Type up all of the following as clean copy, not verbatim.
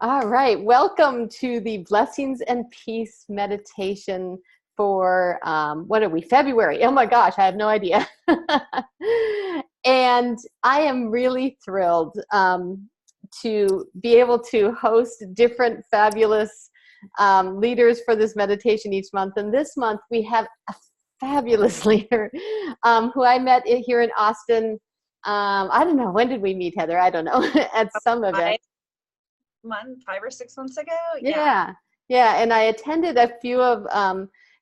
All right, welcome to the Blessings and Peace meditation for, what are we, February? Oh my gosh, I have no idea. And I am really thrilled to be able to host different fabulous leaders for this meditation each month. And this month we have a fabulous leader who I met here in Austin. I don't know, when did we meet, Heather? I don't know, at some event. 5 or 6 months ago. Yeah. And I attended a few of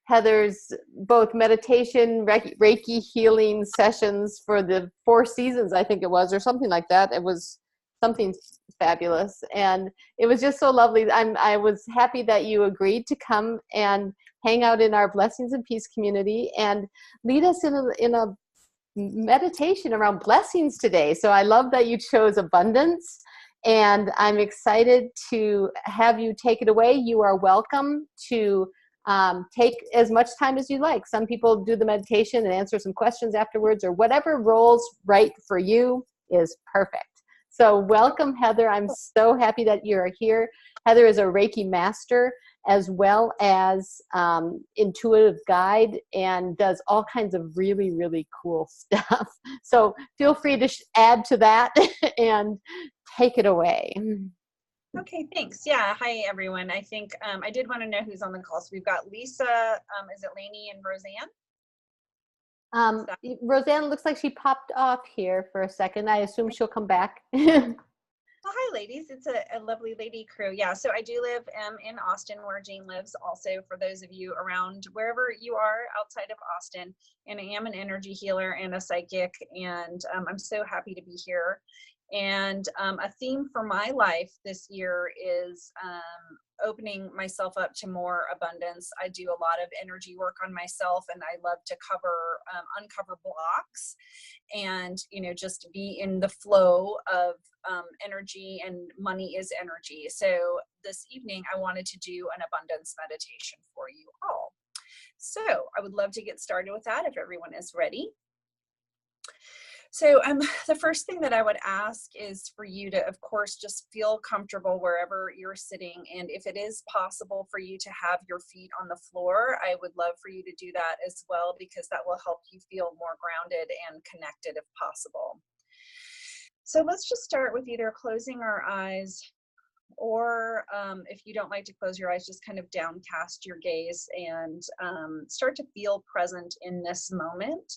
Heather's both meditation, Reiki healing sessions for the Four Seasons, I think it was, or something like that. It was something fabulous. And it was just so lovely. I was happy that you agreed to come and hang out in our Blessings and Peace community and lead us in a meditation around blessings today. So I love that you chose abundance. And I'm excited to have you take it away. You are welcome to take as much time as you like. Some people do the meditation and answer some questions afterwards, or whatever rolls right for you is perfect. So welcome, Heather. I'm so happy that you're here. Heather is a Reiki master as well as intuitive guide and does all kinds of really, really cool stuff. So feel free to add to that and take it away. Okay, thanks. Yeah, hi everyone. I think I did want to know who's on the call. So we've got Lisa, is it Lainey and Roseanne? Roseanne looks like she popped off here for a second. I assume she'll come back. Well, hi ladies, it's a lovely lady crew. Yeah, so I do live in Austin where Jane lives, also for those of you around wherever you are outside of Austin. And I am an energy healer and a psychic, and I'm so happy to be here. And a theme for my life this year is opening myself up to more abundance. I do a lot of energy work on myself, and I love to uncover blocks and, just be in the flow of energy, and money is energy. So this evening I wanted to do an abundance meditation for you all. So I would love to get started with that if everyone is ready. So the first thing that I would ask is for you to, of course, just feel comfortable wherever you're sitting. And if it is possible for you to have your feet on the floor, I would love for you to do that as well, because that will help you feel more grounded and connected if possible. So let's just start with either closing our eyes, or if you don't like to close your eyes, just kind of downcast your gaze and start to feel present in this moment,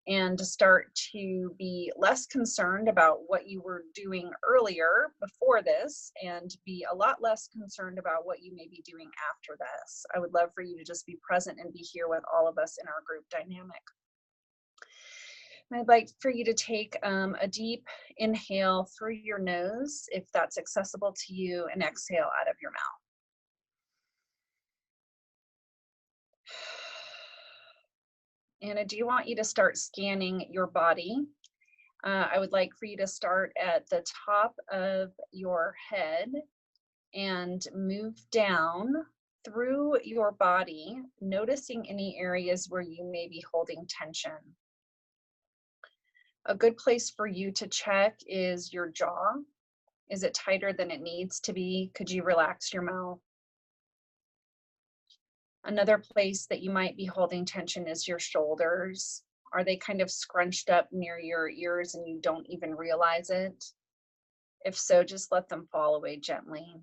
and to start to be less concerned about what you were doing earlier before this, and be a lot less concerned about what you may be doing after this. I would love for you to just be present and be here with all of us in our group dynamic. And I'd like for you to take a deep inhale through your nose, if that's accessible to you, and exhale out of your mouth. And I do want you to start scanning your body. I would like for you to start at the top of your head and move down through your body, noticing any areas where you may be holding tension. A good place for you to check is your jaw. Is it tighter than it needs to be? Could you relax your mouth? Another place that you might be holding tension is your shoulders. Are they kind of scrunched up near your ears and you don't even realize it? If so, just let them fall away gently.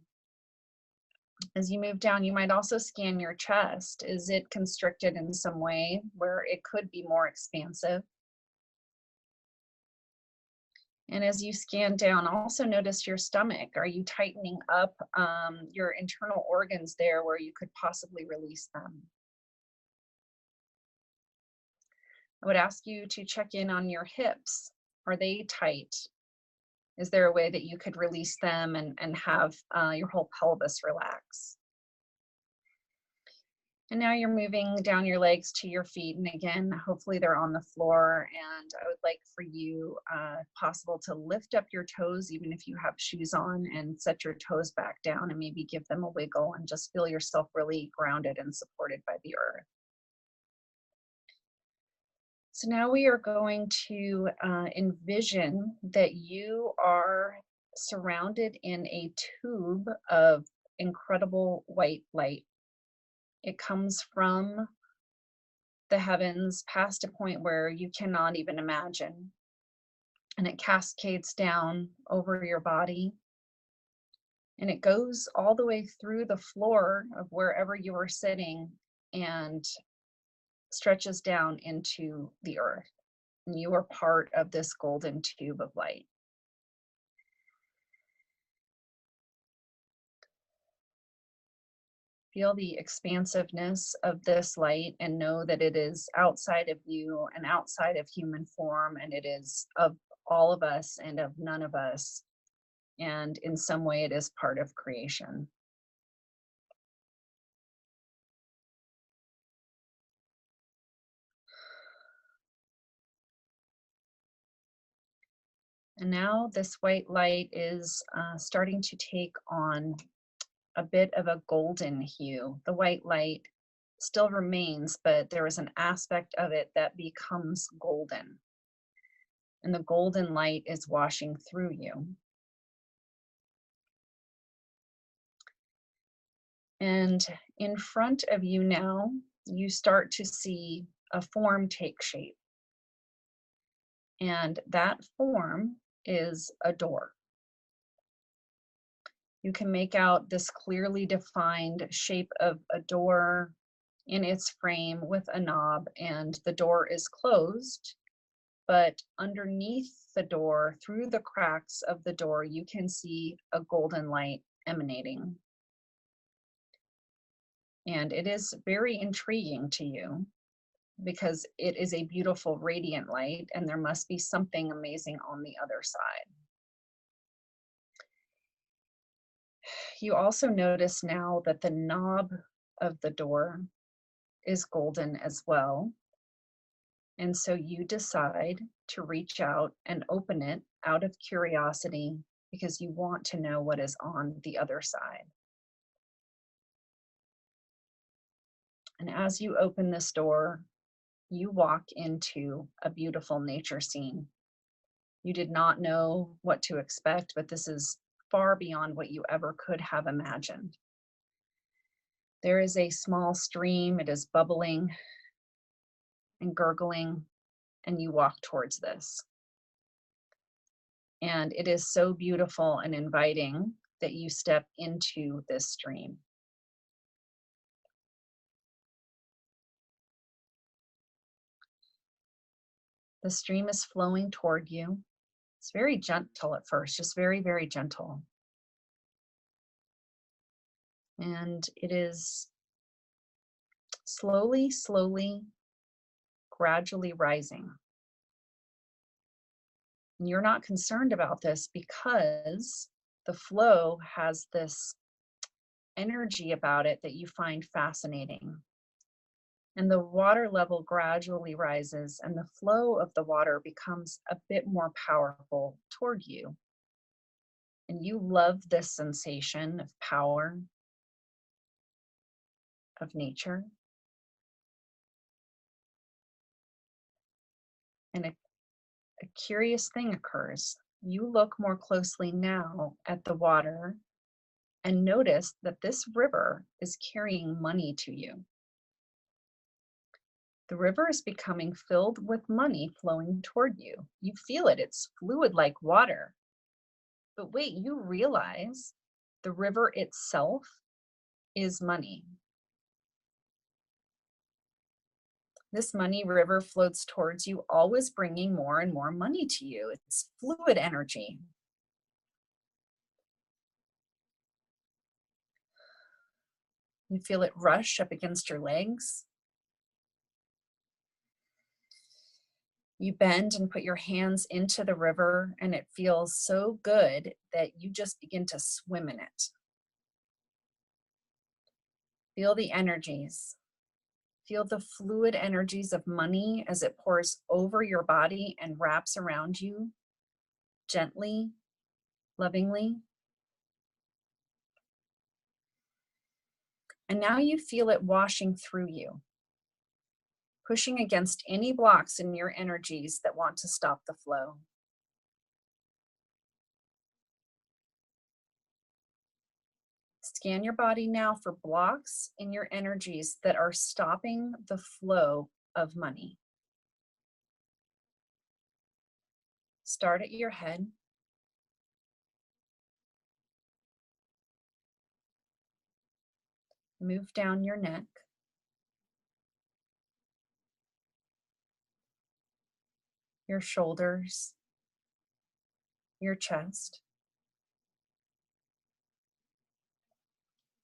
As you move down, you might also scan your chest. Is it constricted in some way where it could be more expansive? And as you scan down, also notice your stomach. Are you tightening up your internal organs there where you could possibly release them? I would ask you to check in on your hips. Are they tight? Is there a way that you could release them and have your whole pelvis relax? And now you're moving down your legs to your feet. And again, hopefully they're on the floor. And I would like for you, if possible, to lift up your toes, even if you have shoes on, and set your toes back down and maybe give them a wiggle, and just feel yourself really grounded and supported by the earth. So now we are going to envision that you are surrounded in a tube of incredible white light. It comes from the heavens past a point where you cannot even imagine. And it cascades down over your body. And it goes all the way through the floor of wherever you are sitting and stretches down into the earth. And you are part of this golden tube of light. Feel the expansiveness of this light and know that it is outside of you and outside of human form, and it is of all of us and of none of us. And in some way, it is part of creation. And now this white light is starting to take on a bit of a golden hue. The white light still remains, but there is an aspect of it that becomes golden. And the golden light is washing through you. And in front of you now, you start to see a form take shape. And that form is a door. You can make out this clearly defined shape of a door in its frame with a knob, and the door is closed. But underneath the door, through the cracks of the door, you can see a golden light emanating. And it is very intriguing to you because it is a beautiful radiant light, and there must be something amazing on the other side. You also notice now that the knob of the door is golden as well. And so you decide to reach out and open it out of curiosity because you want to know what is on the other side. And as you open this door, you walk into a beautiful nature scene. You did not know what to expect, but this is far beyond what you ever could have imagined. There is a small stream, it is bubbling and gurgling, and you walk towards this. And it is so beautiful and inviting that you step into this stream. The stream is flowing toward you. It's very gentle at first, just very, very gentle. And it is slowly, gradually rising. And you're not concerned about this because the flow has this energy about it that you find fascinating. And the water level gradually rises, and the flow of the water becomes a bit more powerful toward you. And you love this sensation of power, of nature. And a curious thing occurs. You look more closely now at the water and notice that this river is carrying money to you. The river is becoming filled with money flowing toward you. You feel it, it's fluid like water. But wait, you realize the river itself is money. This money river floats towards you, always bringing more and more money to you. It's fluid energy. You feel it rush up against your legs. You bend and put your hands into the river, and it feels so good that you just begin to swim in it. Feel the energies. Feel the fluid energies of money as it pours over your body and wraps around you gently, lovingly. And now you feel it washing through you, pushing against any blocks in your energies that want to stop the flow. Scan your body now for blocks in your energies that are stopping the flow of money. Start at your head. Move down your neck. Your shoulders. Your chest.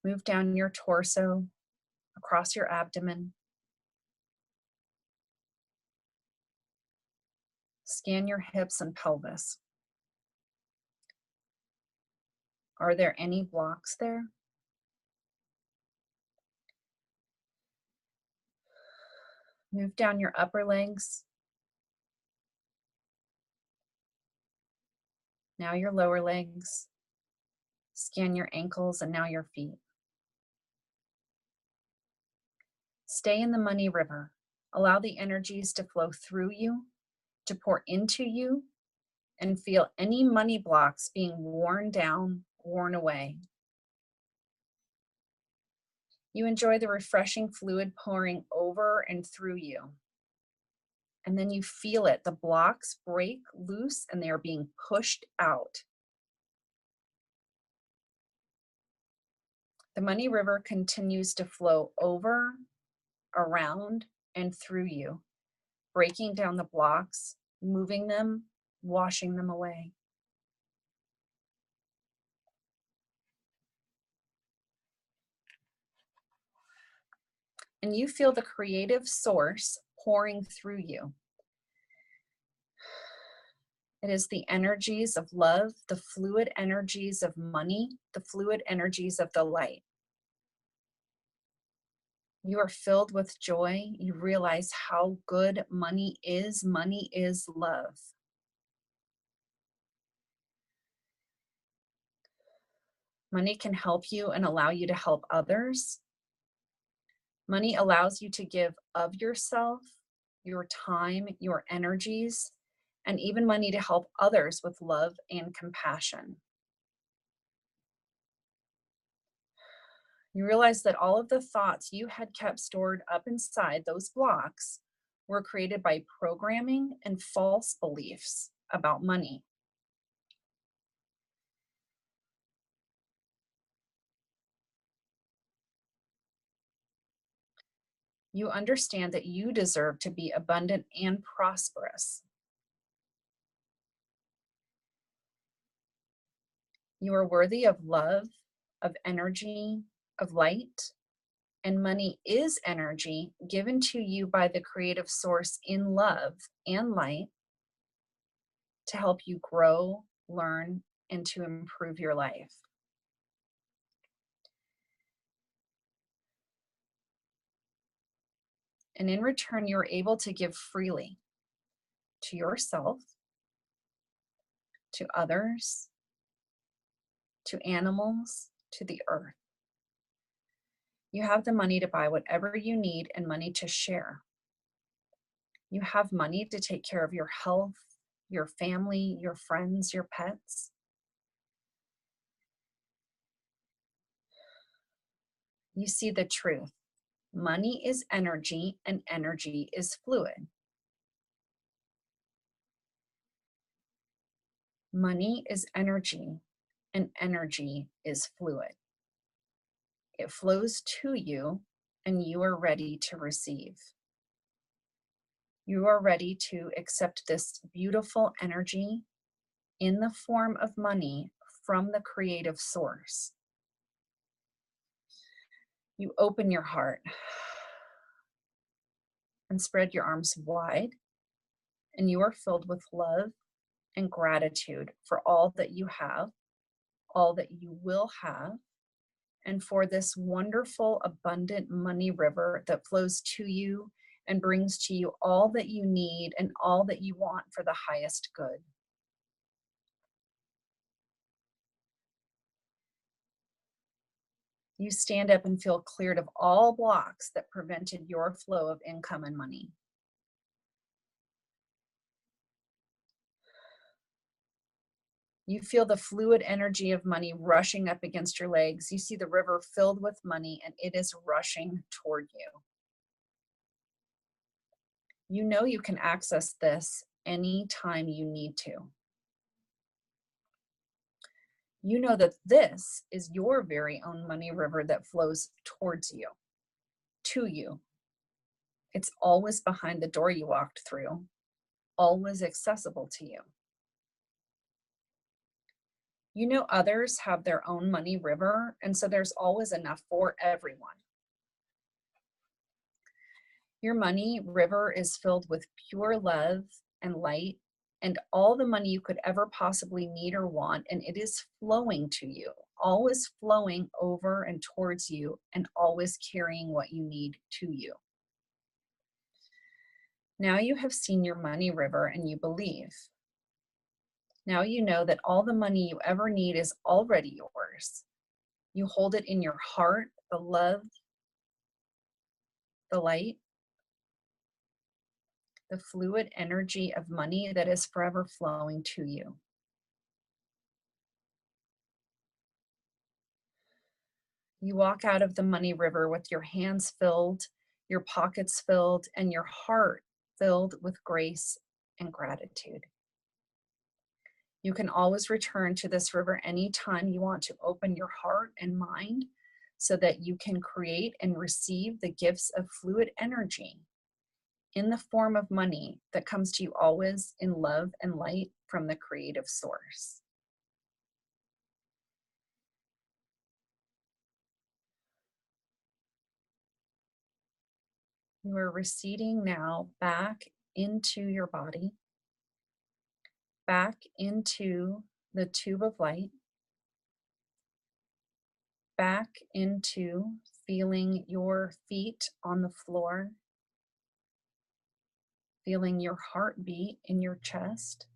Move down your torso, across your abdomen. Scan your hips and pelvis. Are there any blocks there? Move down your upper legs. Now your lower legs. Scan your ankles and now your feet. Stay in the money river. Allow the energies to flow through you, to pour into you, and feel any money blocks being worn down, worn away. You enjoy the refreshing fluid pouring over and through you. And then you feel it. The blocks break loose and they are being pushed out. The money river continues to flow over, around, and through you, breaking down the blocks, moving them, washing them away. And you feel the creative source pouring through you. It is the energies of love, the fluid energies of money, the fluid energies of the light. You are filled with joy. You realize how good money is. Money is love. Money can help you and allow you to help others. Money allows you to give of yourself, your time, your energies, and even money to help others with love and compassion. You realize that all of the thoughts you had kept stored up inside those blocks were created by programming and false beliefs about money. You understand that you deserve to be abundant and prosperous. You are worthy of love, of energy, of light, and money is energy given to you by the creative source in love and light to help you grow, learn, and to improve your life. And in return, you're able to give freely to yourself, to others, to animals, to the earth. You have the money to buy whatever you need and money to share. You have money to take care of your health, your family, your friends, your pets. You see the truth. Money is energy and energy is fluid. Money is energy and energy is fluid. It flows to you and you are ready to receive. You are ready to accept this beautiful energy in the form of money from the creative source. You open your heart and spread your arms wide, and you are filled with love and gratitude for all that you have, all that you will have, and for this wonderful, abundant money river that flows to you and brings to you all that you need and all that you want for the highest good. You stand up and feel cleared of all blocks that prevented your flow of income and money. You feel the fluid energy of money rushing up against your legs. You see the river filled with money and it is rushing toward you. You know you can access this anytime you need to. You know that this is your very own money river that flows towards you, to you. It's always behind the door you walked through, always accessible to you. You know others have their own money river, and so there's always enough for everyone. Your money river is filled with pure love and light and all the money you could ever possibly need or want, and it is flowing to you, always flowing over and towards you, and always carrying what you need to you. Now you have seen your money river and you believe. Now you know that all the money you ever need is already yours. You hold it in your heart, the love, the light, the fluid energy of money that is forever flowing to you. You walk out of the money river with your hands filled, your pockets filled, and your heart filled with grace and gratitude. You can always return to this river anytime you want to open your heart and mind so that you can create and receive the gifts of fluid energy in the form of money that comes to you always in love and light from the creative source. You are receding now back into your body, back into the tube of light, back into feeling your feet on the floor, feeling your heartbeat in your chest,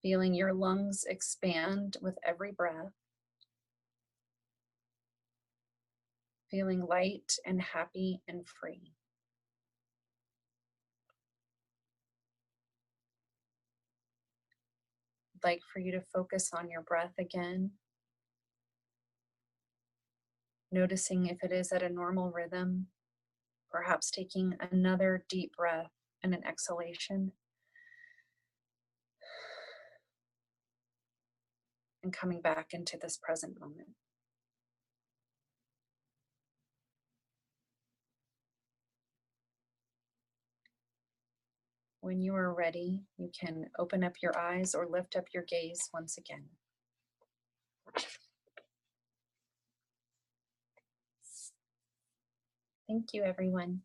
feeling your lungs expand with every breath, feeling light and happy and free. I'd like for you to focus on your breath again, noticing if it is at a normal rhythm, perhaps taking another deep breath and an exhalation, and coming back into this present moment. When you are ready, you can open up your eyes or lift up your gaze once again. Thank you, everyone.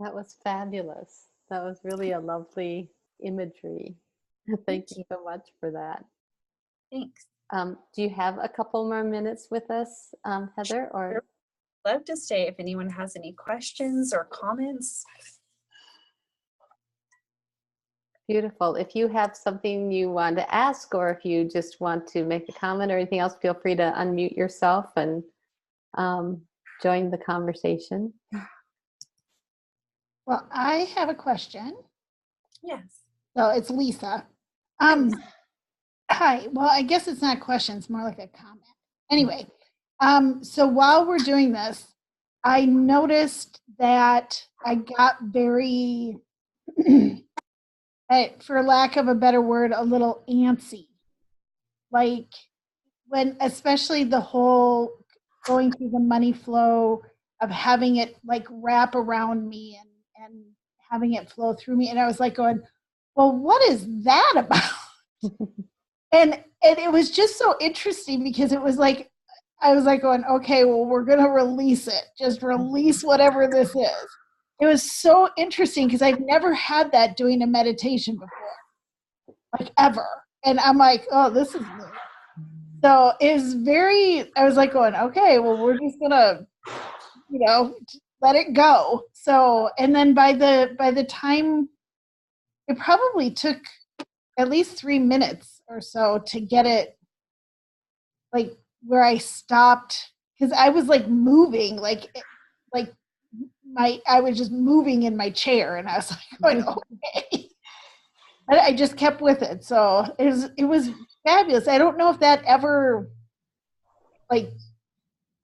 That was fabulous. That was really a lovely imagery. Thank you so much for that. Thanks. Do you have a couple more minutes with us, Heather? Or Sure. Love to stay if anyone has any questions or comments. Beautiful. If you have something you want to ask, or if you just want to make a comment or anything else, feel free to unmute yourself and join the conversation. Well, I have a question. Yes. So it's Lisa. Hi. Well, I guess it's not a question. It's more like a comment. Anyway, so while we're doing this, I noticed that I got very, for lack of a better word, a little antsy. Like when, especially the whole going through the money flow of having it like wrap around me and having it flow through me. And I was like going, well, what is that about? and it was just so interesting because it was like, I was like going, okay, well, we're going to release it. Just release whatever this is. It was so interesting because I've never had that doing a meditation before, like ever. And I'm like, oh, this is new. So it was I was like going, okay, well, we're just going to, let it go. So, and then by the time, it probably took at least 3 minutes or so to get it like where I stopped, because I was like moving, like I was just moving in my chair, and I was like, going, okay. I just kept with it. So it was fabulous. I don't know if that ever, like,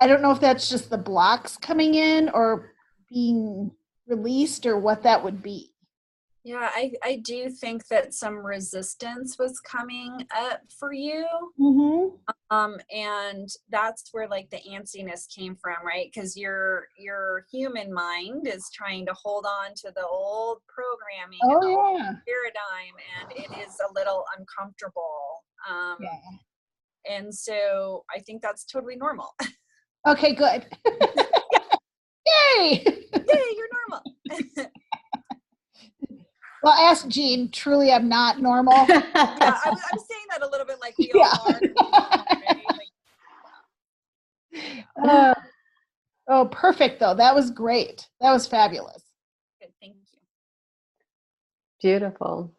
I don't know if that's just the blocks coming in or being released or what that would be. Yeah, I do think that some resistance was coming up for you. Mm-hmm. And that's where like the antsiness came from, right? Because your human mind is trying to hold on to the old programming and the old Oh, yeah. paradigm, and it is a little uncomfortable. Yeah. And so I think that's totally normal. Okay, good. Yay! Yay, you're normal. Well, ask Jean. Truly, I'm not normal. Yeah, I was saying that a little bit like we all Yeah. are normal, right? Like, Oh, perfect, though. That was great. That was fabulous. good, thank you. Beautiful.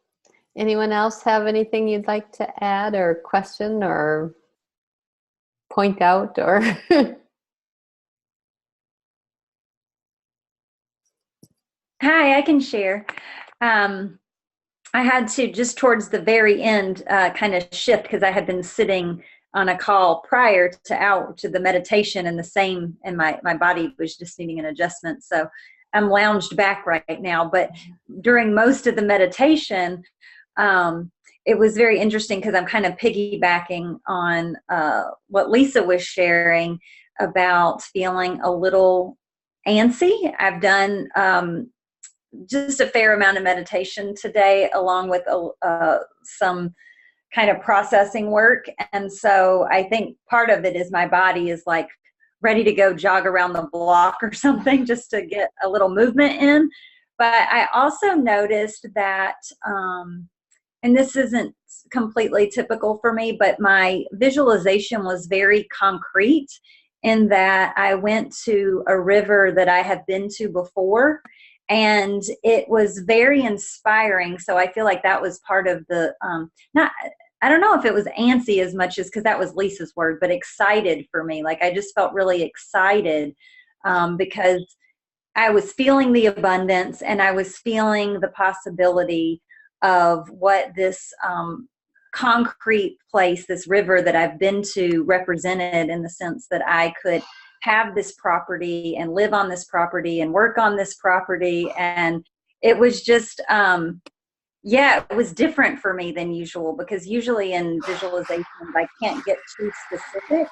Anyone else have anything you'd like to add or question or point out or? Hi, I can share. I had to, just towards the very end, kind of shift because I had been sitting on a call prior to the meditation, and my body was just needing an adjustment. So I'm lounged back right now. But during most of the meditation, it was very interesting because I'm kind of piggybacking on what Lisa was sharing about feeling a little antsy. I've done just a fair amount of meditation today, along with some kind of processing work. And so I think part of it is my body is like ready to go jog around the block or something just to get a little movement in. But I also noticed that, and this isn't completely typical for me, but my visualization was very concrete in that I went to a river that I have been to before, and it was very inspiring. So I feel like that was part of the I don't know if it was antsy as much as, because that was Lisa's word, but excited for me. Like I just felt really excited because I was feeling the abundance, and I was feeling the possibility of what this concrete place, this river that I've been to, represented, in the sense that I could have this property and live on this property and work on this property. And it was just, it was different for me than usual, because usually in visualizations, I can't get too specific,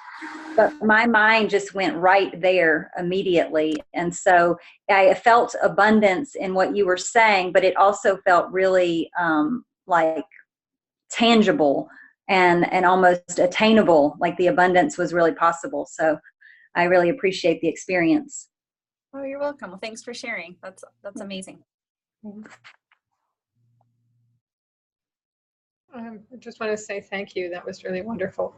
but my mind just went right there immediately. And so I felt abundance in what you were saying, but it also felt really like tangible and almost attainable, like the abundance was really possible. So I really appreciate the experience. Oh, you're welcome. Well, thanks for sharing. That's amazing. I just want to say thank you. That was really wonderful.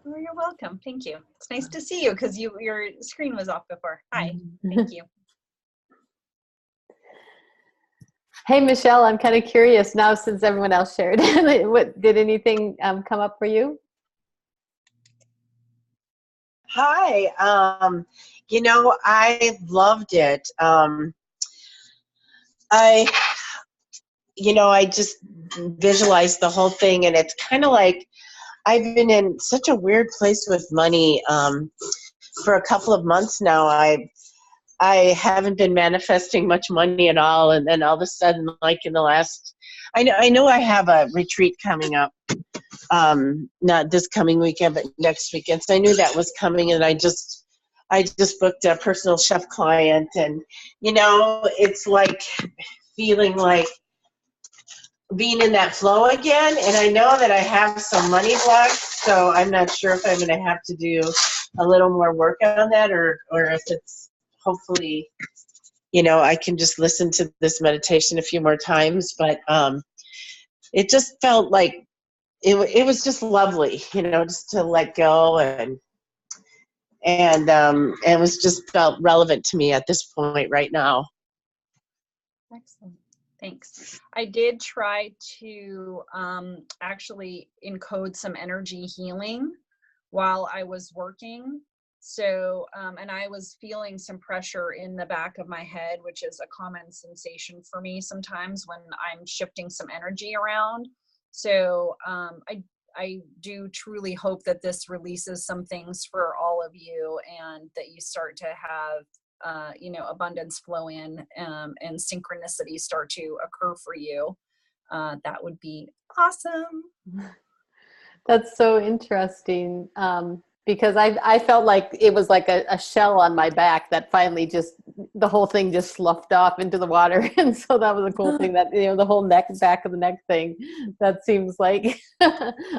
Oh, you're welcome. Thank you. It's nice to see you, because your screen was off before. Hi. Thank you. Hey, Michelle, I'm kind of curious now, since everyone else shared. What did anything come up for you? Hi. I loved it. I just visualized the whole thing, and it's kind of like I've been in such a weird place with money for a couple of months now. I haven't been manifesting much money at all, and then all of a sudden, like in the last, I know I have a retreat coming up, not this coming weekend, but next weekend. So I knew that was coming, and I just booked a personal chef client, and it's like feeling like being in that flow again. And I know that I have some money blocks, so I'm not sure if I'm going to have to do a little more work on that, or if it's hopefully, I can just listen to this meditation a few more times. But it just felt like it was just lovely, just to let go, and it was just felt relevant to me at this point right now. Excellent. Thanks. I did try to actually encode some energy healing while I was working. So, and I was feeling some pressure in the back of my head, which is a common sensation for me sometimes when I'm shifting some energy around. So I do truly hope that this releases some things for all of you, and that you start to have, abundance flow in, and synchronicity start to occur for you. That would be awesome. That's so interesting. Because I felt like it was like a shell on my back that finally the whole thing just sloughed off into the water. And so that was a cool thing that, the whole back of the neck thing, that seems like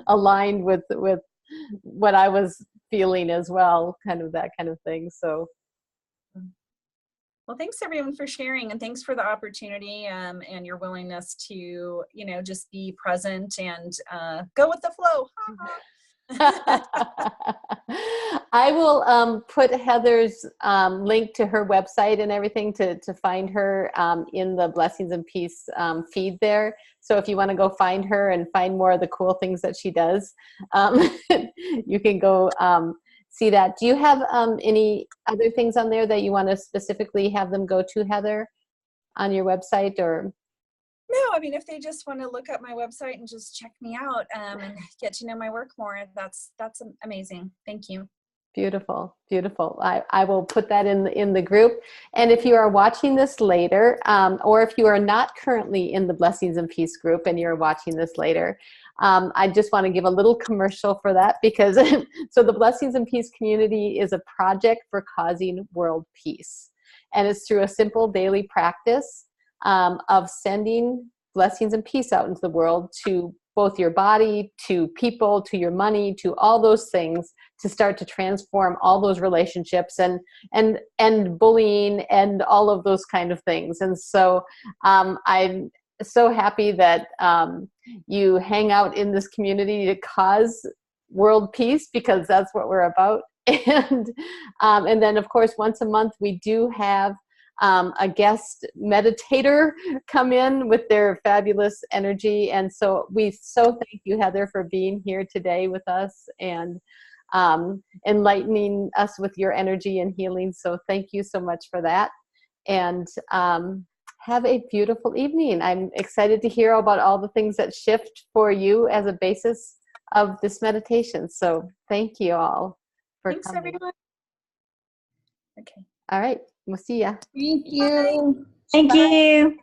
aligned with what I was feeling as well, kind of that kind of thing. So. Well, thanks everyone for sharing, and thanks for the opportunity, and your willingness to, just be present and go with the flow. I will put Heather's link to her website and everything to find her in the Blessings and Peace feed there. So if you want to go find her and find more of the cool things that she does, you can go see that. Do you have any other things on there that you want to specifically have them go to, Heather, on your website? Or no, I mean, if they just want to look up my website and just check me out and get to know my work more, that's amazing. Thank you. Beautiful, beautiful. I will put that in the group. And if you are watching this later, or if you are not currently in the Blessings and Peace group and you're watching this later, I just want to give a little commercial for that, because so the Blessings and Peace community is a project for causing world peace. And it's through a simple daily practice of sending blessings and peace out into the world, to both your body, to people, to your money, to all those things, to start to transform all those relationships and bullying and all of those kind of things. And so I'm so happy that you hang out in this community to cause world peace, because that's what we're about. And then, of course, once a month we do have a guest meditator come in with their fabulous energy. And so we thank you, Heather, for being here today with us and enlightening us with your energy and healing. So thank you so much for that. And have a beautiful evening. I'm excited to hear about all the things that shift for you as a basis of this meditation. So thank you all for Thanks, coming. everyone. Okay. All right. We'll see ya. Thank you. Thank you.